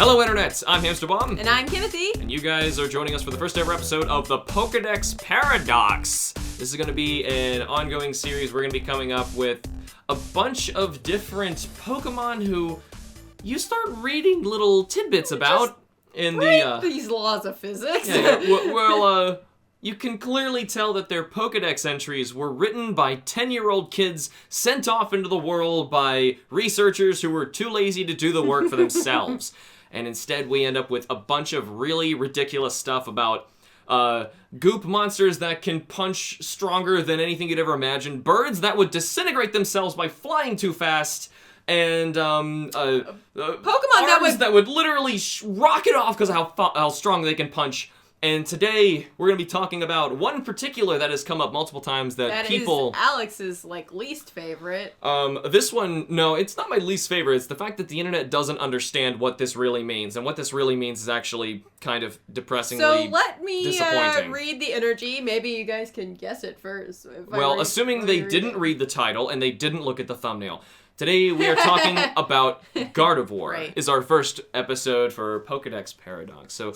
Hello, Internet! I'm HamsterBomb. And I'm Timothy. And you guys are joining us for the first ever episode of the Pokedex Paradox. This is going to be an ongoing series. We're going to be coming up with a bunch of different Pokemon who you start reading little tidbits about in these laws of physics. Well, you can clearly tell that their Pokedex entries were written by 10-year-old kids sent off into the world by researchers who were too lazy to do the work for themselves. And instead we end up with a bunch of really ridiculous stuff about goop monsters that can punch stronger than anything you'd ever imagine, birds that would disintegrate themselves by flying too fast, and Pokemon that would literally rocket off because of how strong they can punch. And today, we're going to be talking about one in particular that has come up multiple times that people... That is Alex's, least favorite. This one, no, it's not my least favorite. It's the fact that the internet doesn't understand what this really means. And what this really means is actually kind of depressingly disappointing. So let me read the energy. Maybe you guys can guess it first. Assuming they didn't read the title and they didn't look at the thumbnail. Today we are talking about Gardevoir. Right. Is our first episode for Pokedex Paradox. So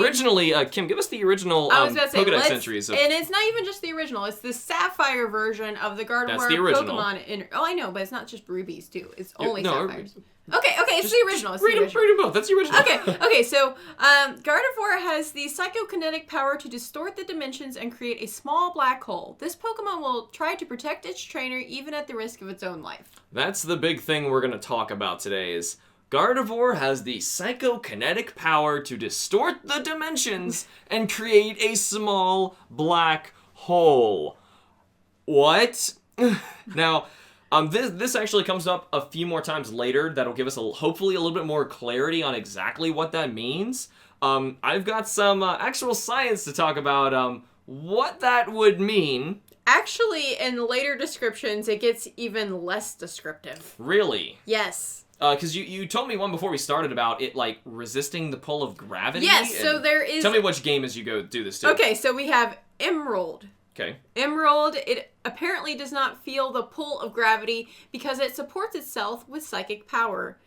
originally, Kim, give us the original Pokedex entries. And it's not even just the original. It's the Sapphire version of the Gardevoir That's the original. Pokemon. I know, but it's not just rubies too. It's only Sapphires. Okay, it's the original. Read them both. That's the original. Okay. So Gardevoir has the psychokinetic power to distort the dimensions and create a small black hole. This Pokemon will try to protect its trainer even at the risk of its own life. That's the big thing we're going to talk about today is Gardevoir has the psychokinetic power to distort the dimensions and create a small black hole. What? Now... This actually comes up a few more times later. That'll give us hopefully a little bit more clarity on exactly what that means. I've got some actual science to talk about what that would mean. Actually, in later descriptions, it gets even less descriptive. Really? Yes. Because you told me one before we started about it, resisting the pull of gravity. Yes, so there is... Tell me which game as you go do this to. Okay, so we have Emerald. Okay. Emerald, it apparently does not feel the pull of gravity because it supports itself with psychic power.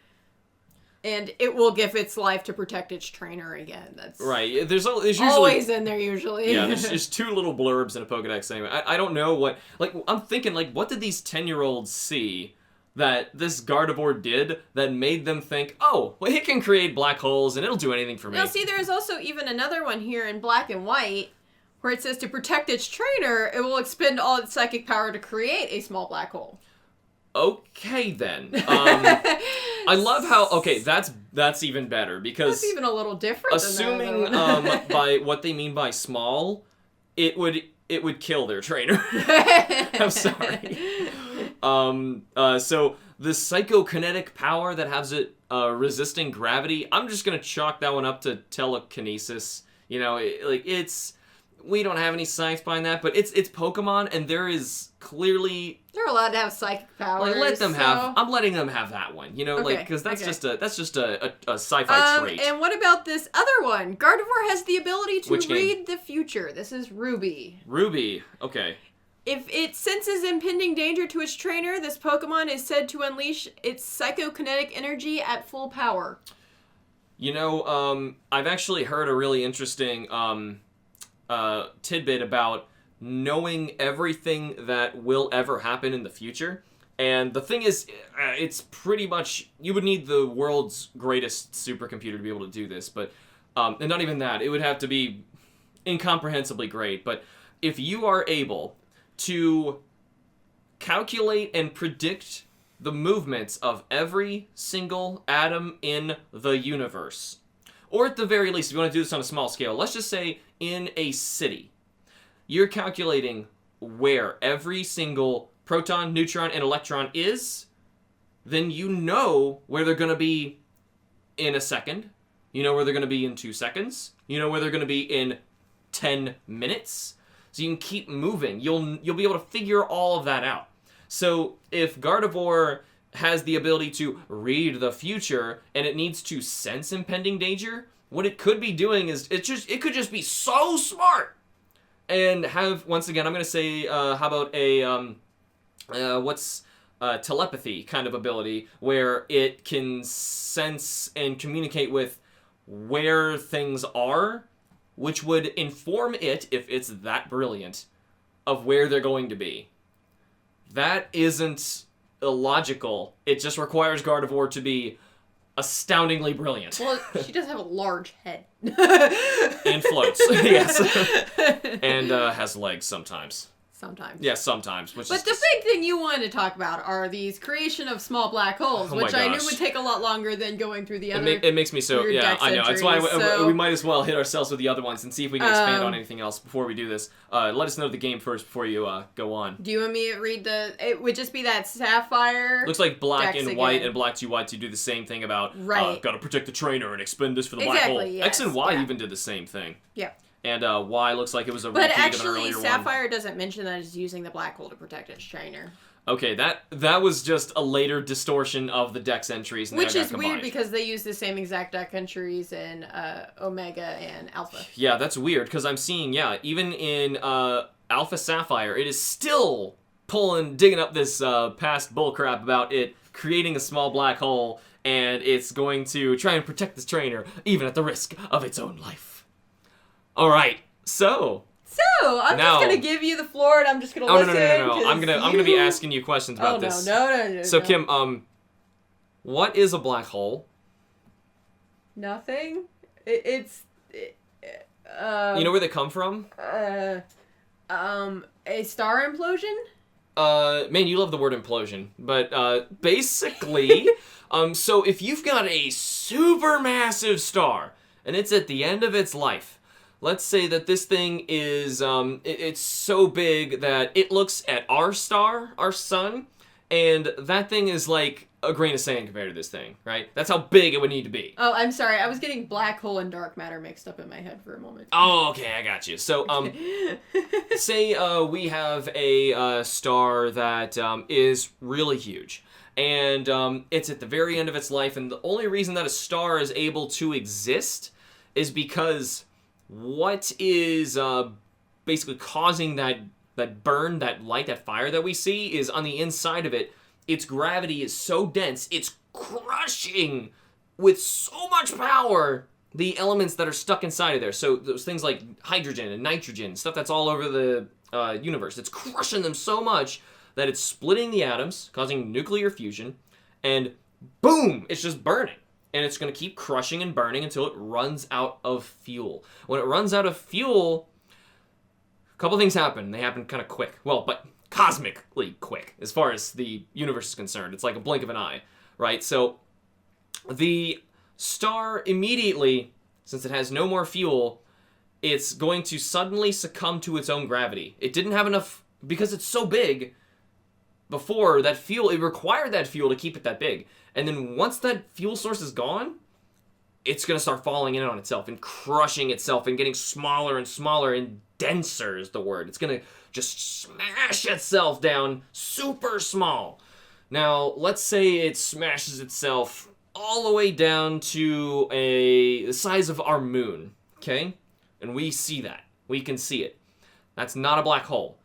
And it will give its life to protect its trainer again. That's right. There's usually... always in there, usually. Yeah, there's two little blurbs in a Pokedex anyway. I don't know what... I'm thinking, what did these 10-year-olds see that this Gardevoir did that made them think, oh, well, it can create black holes and it'll do anything for me. Now, see, there's also even another one here in black and white where it says to protect its trainer, it will expend all its psychic power to create a small black hole. Okay, then. I love how... Okay, that's even better, because... That's even a little different assuming, than that, by what they mean by small, it would kill their trainer. I'm sorry. So, the psychokinetic power that has it resisting gravity, I'm just gonna chalk that one up to telekinesis. You know, it's... We don't have any science behind that, but it's Pokemon, and there is clearly... They're allowed to have psychic powers. Let them have... I'm letting them have that one, you know, because that's just a sci-fi trait. And what about this other one? Gardevoir has the ability to read the future. This is Ruby. Ruby, okay. If it senses impending danger to its trainer, this Pokemon is said to unleash its psychokinetic energy at full power. You know, I've actually heard a really interesting... tidbit about knowing everything that will ever happen in the future. And the thing is, it's pretty much... You would need the world's greatest supercomputer to be able to do this, but... and not even that. It would have to be incomprehensibly great. But if you are able to calculate and predict the movements of every single atom in the universe... Or at the very least, if you want to do this on a small scale, let's just say in a city, you're calculating where every single proton, neutron, and electron is, then you know where they're going to be in a second. You know where they're going to be in 2 seconds. You know where they're going to be in 10 minutes. So you can keep moving. You'll be able to figure all of that out. So if Gardevoir has the ability to read the future and it needs to sense impending danger, what it could be doing is it could just be so smart and have, once again, I'm going to say, how about a, telepathy kind of ability where it can sense and communicate with where things are, which would inform it, if it's that brilliant, of where they're going to be. That isn't illogical. It just requires Gardevoir to be astoundingly brilliant. Well, she does have a large head. And floats, yes. And has legs sometimes. Sometimes. Yeah, sometimes. But the big thing you wanted to talk about are these creation of small black holes, which I knew would take a lot longer than going through the other. It makes me so. Yeah, I know. That's why we might as well hit ourselves with the other ones and see if we can expand on anything else before we do this. Let us know the game first before you go on. Do you want me to read the? It would just be that Sapphire. Looks like black and white and black 2 white to do the same thing about got to protect the trainer and expend this for the black hole. Yes, X and Y even did the same thing. Yeah. And Y looks like it was a repeat of an earlier one. But actually, Sapphire doesn't mention that it's using the black hole to protect its trainer. Okay, that was just a later distortion of the Dex entries. Which is weird because they use the same exact Dex entries in Omega and Alpha. Yeah, that's weird because I'm seeing, even in Alpha Sapphire, it is still digging up this past bullcrap about it creating a small black hole, and it's going to try and protect this trainer, even at the risk of its own life. All right, so I'm just gonna give you the floor, and I'm just gonna listen. No. I'm gonna be asking you questions about this. No. So Kim, what is a black hole? Nothing. You know where they come from? A star implosion. Man, you love the word implosion, but basically, so if you've got a supermassive star and it's at the end of its life. Let's say that this thing is, it's so big that it looks at our star, our sun, and that thing is like a grain of sand compared to this thing, right? That's how big it would need to be. Oh, I'm sorry. I was getting black hole and dark matter mixed up in my head for a moment. Oh, okay, I got you. So, say we have a star that is really huge, and it's at the very end of its life, and the only reason that a star is able to exist is because what is basically causing that burn, that light, that fire that we see is on the inside of it. Its gravity is so dense, it's crushing with so much power the elements that are stuck inside of there. So those things like hydrogen and nitrogen, stuff that's all over the universe, it's crushing them so much that it's splitting the atoms, causing nuclear fusion, and boom, it's just burning. And it's going to keep crushing and burning until it runs out of fuel. When it runs out of fuel, a couple things happen. They happen kind of quick. Well, but cosmically quick as far as the universe is concerned. It's like a blink of an eye, right? So the star immediately, since it has no more fuel, it's going to suddenly succumb to its own gravity. It didn't have enough, because it's so big, before that fuel, it required that fuel to keep it that big. And then once that fuel source is gone, it's going to start falling in on itself and crushing itself and getting smaller and smaller, and denser is the word. It's going to just smash itself down super small. Now, let's say it smashes itself all the way down to the size of our moon, okay? And we see that. We can see it. That's not a black hole.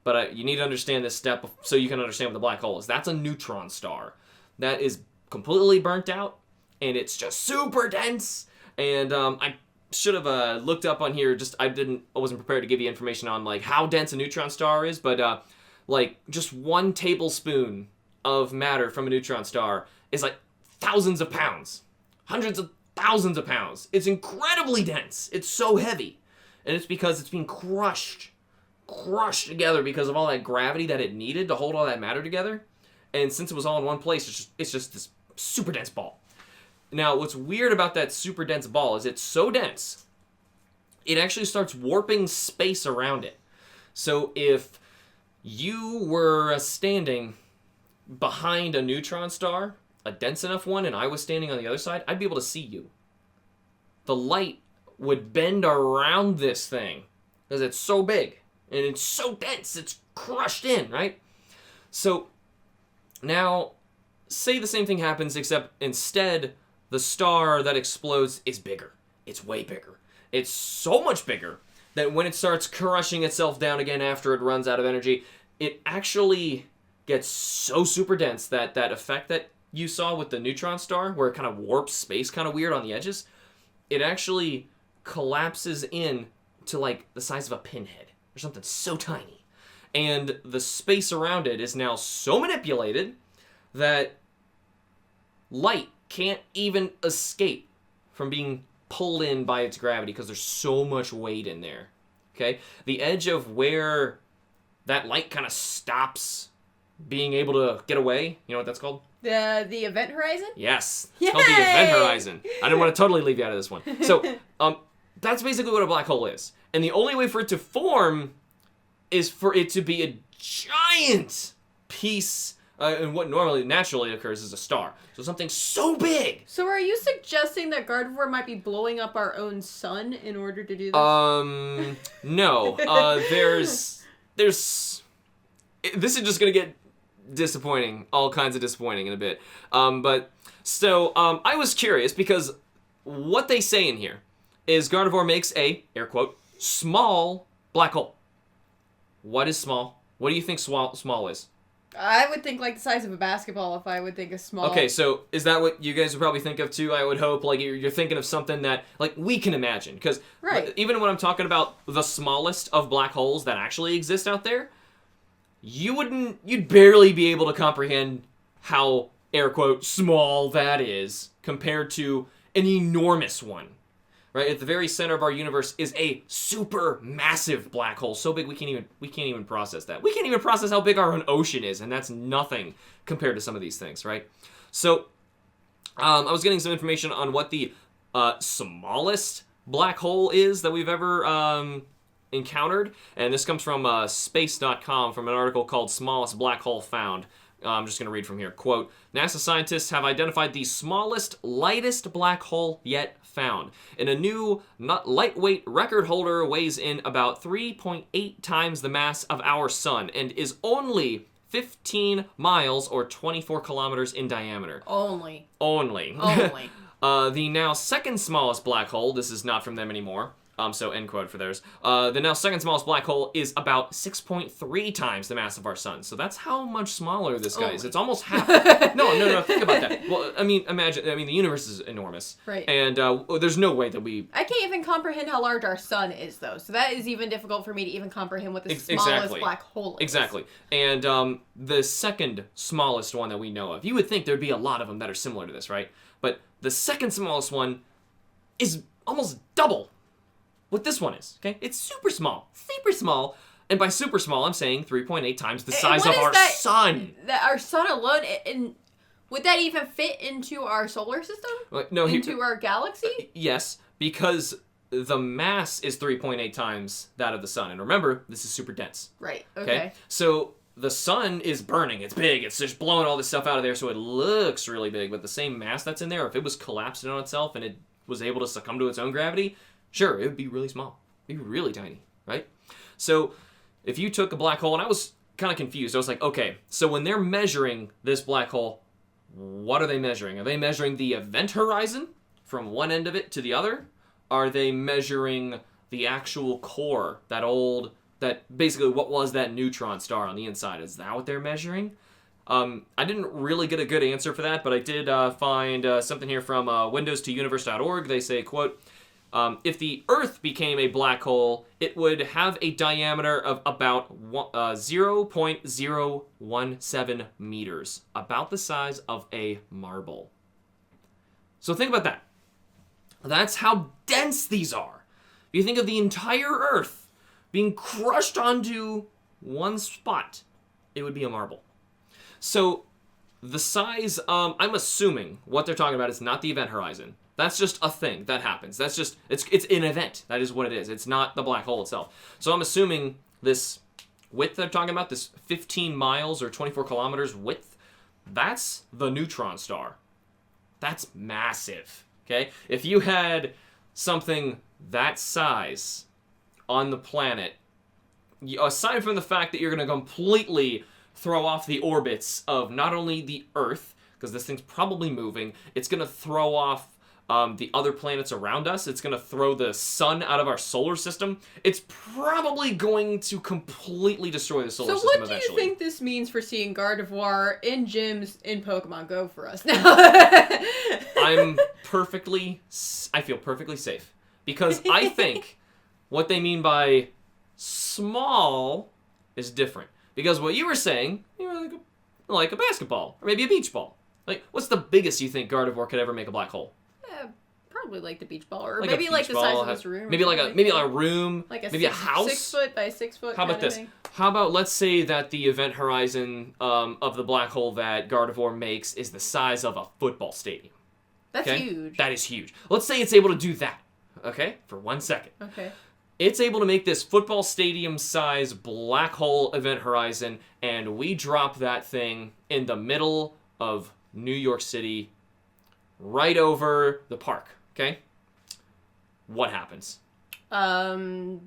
But you need to understand this step so you can understand what the black hole is. That's a neutron star. That is completely burnt out, and it's just super dense. And I should have looked up on here. I wasn't prepared to give you information on like how dense a neutron star is, but like just 1 tablespoon of matter from a neutron star is like thousands of pounds, hundreds of thousands of pounds. It's incredibly dense. It's so heavy, and it's because it's being crushed together because of all that gravity that it needed to hold all that matter together. And since it was all in one place, it's just this super dense ball. Now, what's weird about that super dense ball is it's so dense, it actually starts warping space around it. So if you were standing behind a neutron star, a dense enough one, and I was standing on the other side, I'd be able to see you. The light would bend around this thing because it's so big. And it's so dense, it's crushed in, right? So, now, say the same thing happens, except instead, the star that explodes is bigger. It's way bigger. It's so much bigger that when it starts crushing itself down again after it runs out of energy, it actually gets so super dense that that effect that you saw with the neutron star, where it kind of warps space kind of weird on the edges, it actually collapses in to like the size of a pinhead or something so tiny. And the space around it is now so manipulated that light can't even escape from being pulled in by its gravity because there's so much weight in there. Okay? The edge of where that light kind of stops being able to get away, you know what that's called? The event horizon? Yes. Yay! It's called the event horizon. I didn't want to totally leave you out of this one. So, that's basically what a black hole is. And the only way for it to form is for it to be a giant piece, and what normally naturally occurs is a star. So something so big. So are you suggesting that Gardevoir might be blowing up our own sun in order to do this? No. This is just gonna get disappointing, all kinds of disappointing in a bit. I was curious because what they say in here is Gardevoir makes a, air quote, small black hole. What is small? What do you think small is? I would think like the size of a basketball if I would think of small. Okay, so is that what you guys would probably think of too? I would hope like you're thinking of something that like we can imagine, because even when I'm talking about the smallest of black holes that actually exist out there, you'd barely be able to comprehend how, air quote, small that is compared to an enormous one. Right at the very center of our universe is a super massive black hole, so big we can't even process that. We can't even process how big our own ocean is, and that's nothing compared to some of these things, right? So, I was getting some information on what the smallest black hole is that we've ever encountered, and this comes from space.com from an article called "Smallest Black Hole Found." I'm just going to read from here. Quote, NASA scientists have identified the smallest, lightest black hole yet found. And a new, not lightweight record holder weighs in about 3.8 times the mass of our sun and is only 15 miles or 24 kilometers in diameter. Only. The now second smallest black hole, this is not from them anymore, so end quote for theirs. The now second smallest black hole is about 6.3 times the mass of our sun. So that's how much smaller this guy is. It's almost half. No, think about that. Well, imagine, the universe is enormous. Right. And there's no way that I can't even comprehend how large our sun is, though. So that is even difficult for me to even comprehend what the smallest black hole is. Exactly. And the second smallest one that we know of, you would think there'd be a lot of them that are similar to this, right? But the second smallest one is almost double what this one is, okay? It's super small. And by super small, I'm saying 3.8 times the size of our sun. Our sun alone, and would that even fit into our solar system? No, into our galaxy? Yes, because the mass is 3.8 times that of the sun. And remember, this is super dense. Right, okay. So the sun is burning. It's big. It's just blowing all this stuff out of there, so it looks really big. But the same mass that's in there, if it was collapsing on itself and it was able to succumb to its own gravity, sure, it would be really small. It'd be really tiny, right? So if you took a black hole, and I was kind of confused. I was like, okay, so when they're measuring this black hole, what are they measuring? Are they measuring the event horizon from one end of it to the other? Are they measuring the actual core, that basically what was that neutron star on the inside? Is that what they're measuring? I didn't really get a good answer for that, but I did find something here from windows2universe.org. They say, quote, if the Earth became a black hole, it would have a diameter of about 0.017 meters, about the size of a marble. So think about that. That's how dense these are. If you think of the entire Earth being crushed onto one spot, it would be a marble. So the size, I'm assuming what they're talking about is not the event horizon. That's just a thing that happens. That's just, it's an event. That is what it is. It's not the black hole itself. So I'm assuming this width they're talking about, this 15 miles or 24 kilometers width, that's the neutron star. That's massive, okay? If you had something that size on the planet, aside from the fact that you're going to completely throw off the orbits of not only the Earth, because this thing's probably moving, it's going to throw off the other planets around us. It's going to throw the sun out of our solar system. It's probably going to completely destroy the solar system eventually. So what do you think this means for seeing Gardevoir in gyms in Pokemon Go for us now? I feel perfectly safe. Because I think what they mean by small is different. Because what you were saying, you were like a basketball, or maybe a beach ball. Like, what's the biggest you think Gardevoir could ever make a black hole? Probably like the beach ball, or like maybe like the size of this room. Maybe like a room, like maybe a house. 6 foot by 6 foot. How about this? Thing. How about let's say that the event horizon of the black hole that Gardevoir makes is the size of a football stadium. That's huge. That is huge. Let's say it's able to do that. Okay, for 1 second. Okay. It's able to make this football stadium size black hole event horizon, and we drop that thing in the middle of New York City, right over the park. Okay? What happens? I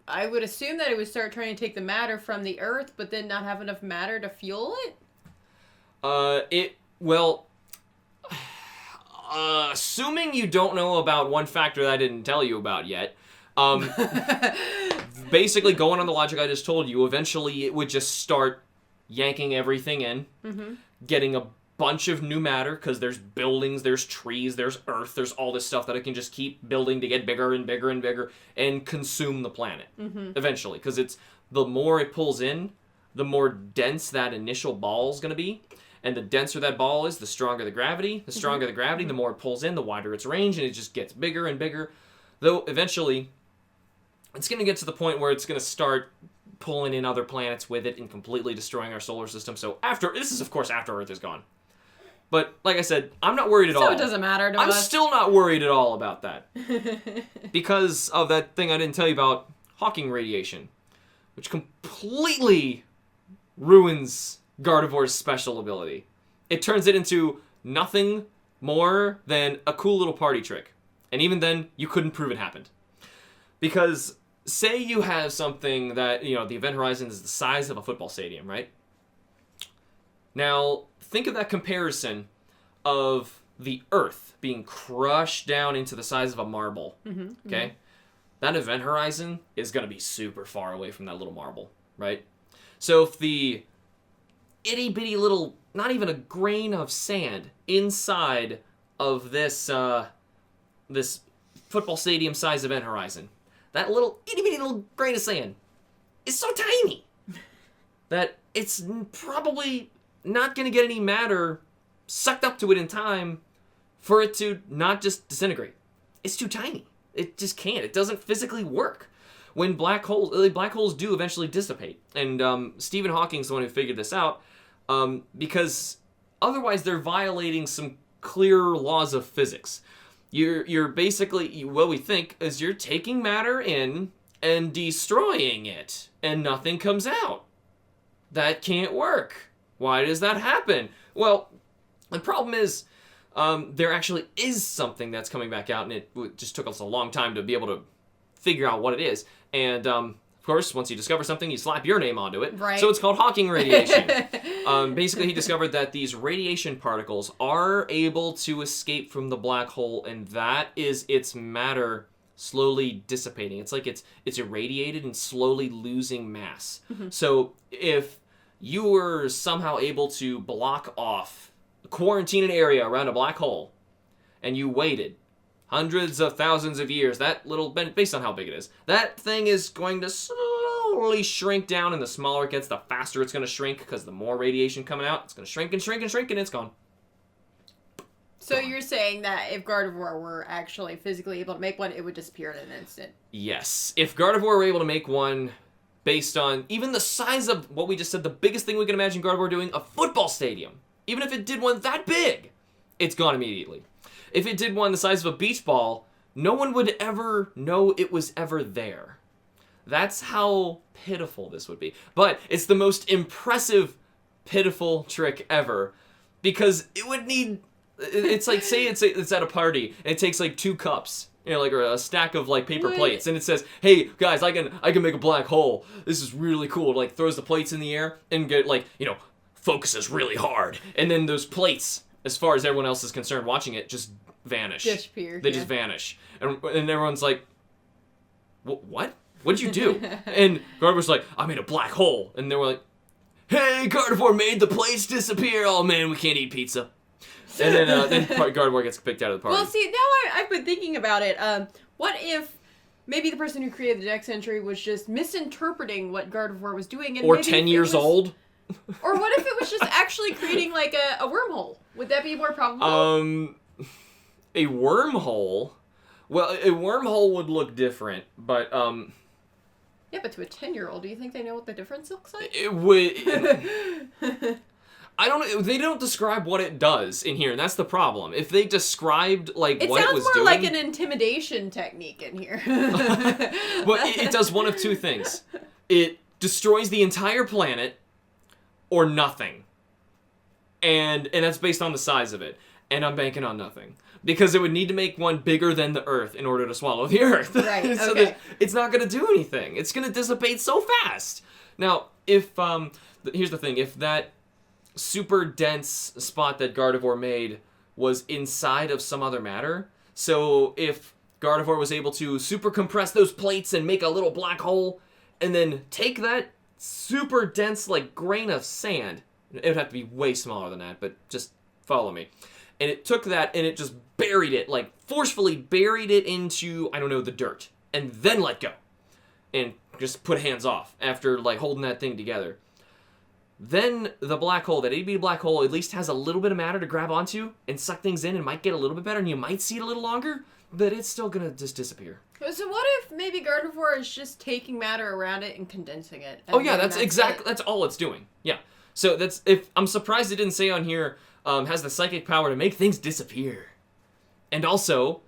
would assume that it would start trying to take the matter from the Earth, but then not have enough matter to fuel it? Assuming you don't know about one factor that I didn't tell you about yet, basically going on the logic I just told you, eventually it would just start yanking everything in, getting a bunch of new matter, because there's buildings, there's trees, there's earth, there's all this stuff that it can just keep building to get bigger and bigger and bigger and consume the planet eventually, because it's the more it pulls in, the more dense that initial ball is going to be, and the denser that ball is, the stronger the gravity. The stronger the gravity, the more it pulls in, the wider its range, and it just gets bigger and bigger, though eventually it's going to get to the point where it's going to start pulling in other planets with it and completely destroying our solar system. So this is of course after Earth is gone. But, like I said, I'm not worried at all. So it doesn't matter to us. I'm still not worried at all about that. Because of that thing I didn't tell you about, Hawking radiation. Which completely ruins Gardevoir's special ability. It turns it into nothing more than a cool little party trick. And even then, you couldn't prove it happened. Because, say you have something that, the event horizon is the size of a football stadium, right? Now, think of that comparison of the Earth being crushed down into the size of a marble, okay? That event horizon is going to be super far away from that little marble, right? So if the itty-bitty little, not even a grain of sand inside of this this football stadium size event horizon, that little itty-bitty little grain of sand is so tiny that it's probably not going to get any matter sucked up to it in time for it to not just disintegrate. It's too tiny. It just can't. It doesn't physically work. When black holes do eventually dissipate. And Stephen Hawking's the one who figured this out, because otherwise they're violating some clear laws of physics. You're basically, what we think is you're taking matter in and destroying it, and nothing comes out. That can't work. Why does that happen? Well, the problem is there actually is something that's coming back out, and it just took us a long time to be able to figure out what it is. And, of course, once you discover something, you slap your name onto it. Right. So it's called Hawking radiation. Basically, he discovered that these radiation particles are able to escape from the black hole, and that is its matter slowly dissipating. It's like it's irradiated and slowly losing mass. So if you were somehow able to block off, quarantine an area around a black hole, and you waited hundreds of thousands of years, that little, based on how big it is, that thing is going to slowly shrink down, and the smaller it gets, the faster it's going to shrink, because the more radiation coming out, it's going to shrink and shrink and shrink, and it's gone. So you're saying that if Gardevoir were actually physically able to make one, it would disappear in an instant? Yes. If Gardevoir were able to make one, based on even the size of what we just said, the biggest thing we can imagine Gardevoir doing, a football stadium. Even if it did one that big, it's gone immediately. If it did one the size of a beach ball, no one would ever know it was ever there. That's how pitiful this would be. But it's the most impressive, pitiful trick ever, because it would need... It's like, say it's at a party, and it takes like 2 cups, or a stack of like paper plates, and it says, "Hey guys, I can make a black hole. This is really cool." It, like, throws the plates in the air and get focuses really hard, and then those plates, as far as everyone else is concerned watching it, just vanish. Disappear. They just vanish. And everyone's like, what? What'd you do? And Gardevoir's like, I made a black hole. And they were like, hey, Gardevoir made the plates disappear. Oh, man, we can't eat pizza. And then Gardevoir gets picked out of the party. Well, see, now I've been thinking about it. What if maybe the person who created the Dex entry was just misinterpreting what Gardevoir was doing? And or maybe 10 years old? Or what if it was just actually creating, like, a wormhole? Would that be more probable? A wormhole? Well, a wormhole would look different, but, Yeah, but to a 10-year-old, do you think they know what the difference looks like? It would... I don't know. They don't describe what it does in here, and that's the problem. If they described, like, what it was doing... It sounds more like an intimidation technique in here. Well, it does one of two things. It destroys the entire planet, or nothing. And that's based on the size of it. And I'm banking on nothing. Because it would need to make one bigger than the Earth in order to swallow the Earth. Right, So okay. it's not going to do anything. It's going to dissipate so fast. Now, if, here's the thing. If that super dense spot that Gardevoir made was inside of some other matter, so if Gardevoir was able to super compress those plates and make a little black hole, and then take that super dense, like, grain of sand, it would have to be way smaller than that, but just follow me. And it took that and it just buried it, like forcefully buried it into, I don't know, the dirt. And then let go. And just put hands off after, like, holding that thing together. Then the black hole, that 8-bit black hole, at least has a little bit of matter to grab onto and suck things in and might get a little bit better and you might see it a little longer, but it's still gonna just disappear. So what if maybe Gardevoir is just taking matter around it and condensing it? Oh yeah, that's all it's doing. Yeah. So I'm surprised it didn't say on here, has the psychic power to make things disappear. And also,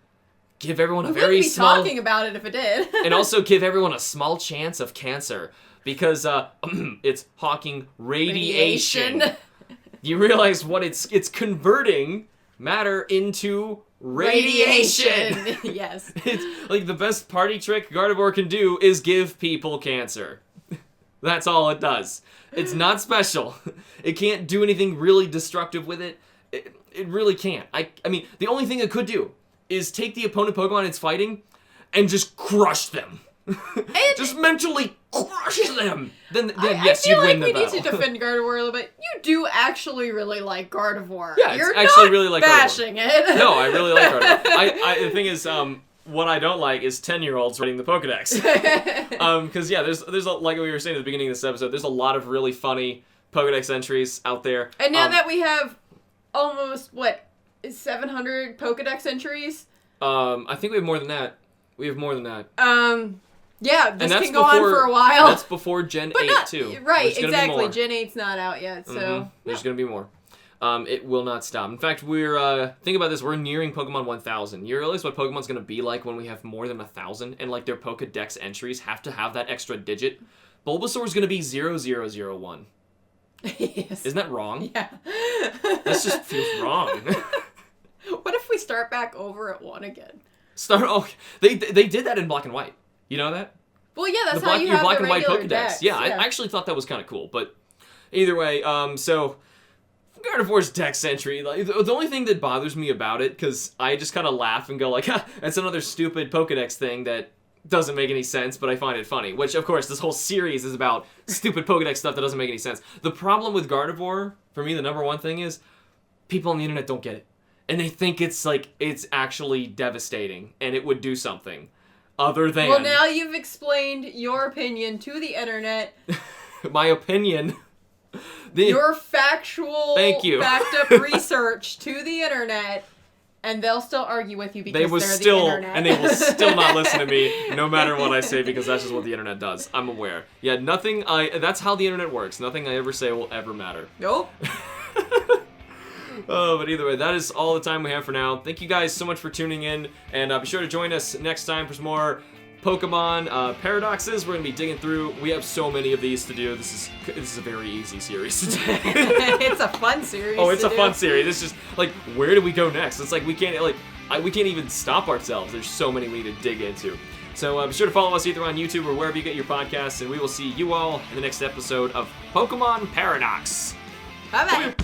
give everyone a very small... We wouldn't be talking about it if it did. And also give everyone a small chance of cancer. Because, it's hawking radiation. You realize what it's converting matter into radiation. Yes. It's like the best party trick Gardevoir can do is give people cancer. That's all it does. It's not special. It can't do anything really destructive with it. It really can't. I mean, the only thing it could do is take the opponent Pokemon it's fighting and just crush them. Just mentally crush them. Then yes, you'd win the battle. I feel like we need to defend Gardevoir a little bit. You do actually really like Gardevoir. Yeah, You're actually not really like bashing Gardevoir. it. No, I really like Gardevoir. The thing is, what I don't like is 10-year-olds reading the Pokedex. Because yeah, there's like we were saying at the beginning of this episode, there's a lot of really funny Pokedex entries out there. And now that we have almost 700 Pokedex entries. I think we have more than that. Yeah, this can go on for a while. That's before Gen 8 too. Right, exactly. Gen 8's not out yet, so there's gonna be more. It will not stop. In fact, we're think about this. We're nearing Pokemon 1000. You realize what Pokemon's gonna be like when we have more than 1,000, and like their Pokedex entries have to have that extra digit. Bulbasaur's gonna be 0001. Yes. Isn't that wrong? Yeah. That just feels wrong. What if we start back over at 1 again? They did that in Black and White. You know that? Well, yeah, that's how you have Black the and White regular Pokedex. Dex. Yeah, I actually thought that was kind of cool. But either way, so Gardevoir's Dex entry. Like, the only thing that bothers me about it, because I just kind of laugh and go like, ha, that's another stupid Pokedex thing that doesn't make any sense, but I find it funny. Which, of course, this whole series is about stupid Pokedex stuff that doesn't make any sense. The problem with Gardevoir, for me, the number one thing is people on the internet don't get it. And they think it's actually devastating, and it would do something. Other than... Well, now you've explained your opinion to the internet. My opinion. Your factual, Thank you. backed up research to the internet, and they'll still argue with you because they're the internet. And they will still not listen to me, no matter what I say, because that's just what the internet does. I'm aware. Yeah, that's how the internet works. Nothing I ever say will ever matter. Nope. Oh, but either way, that is all the time we have for now. Thank you guys so much for tuning in, and be sure to join us next time for some more Pokemon paradoxes. We're going to be digging through. We have so many of these to do. This is a very easy series to do. It's a fun series. Oh, it's a fun series. It's just, like, where do we go next? It's like, we can't even stop ourselves. There's so many we need to dig into. So be sure to follow us either on YouTube or wherever you get your podcasts, and we will see you all in the next episode of Pokemon Paradox. Bye-bye.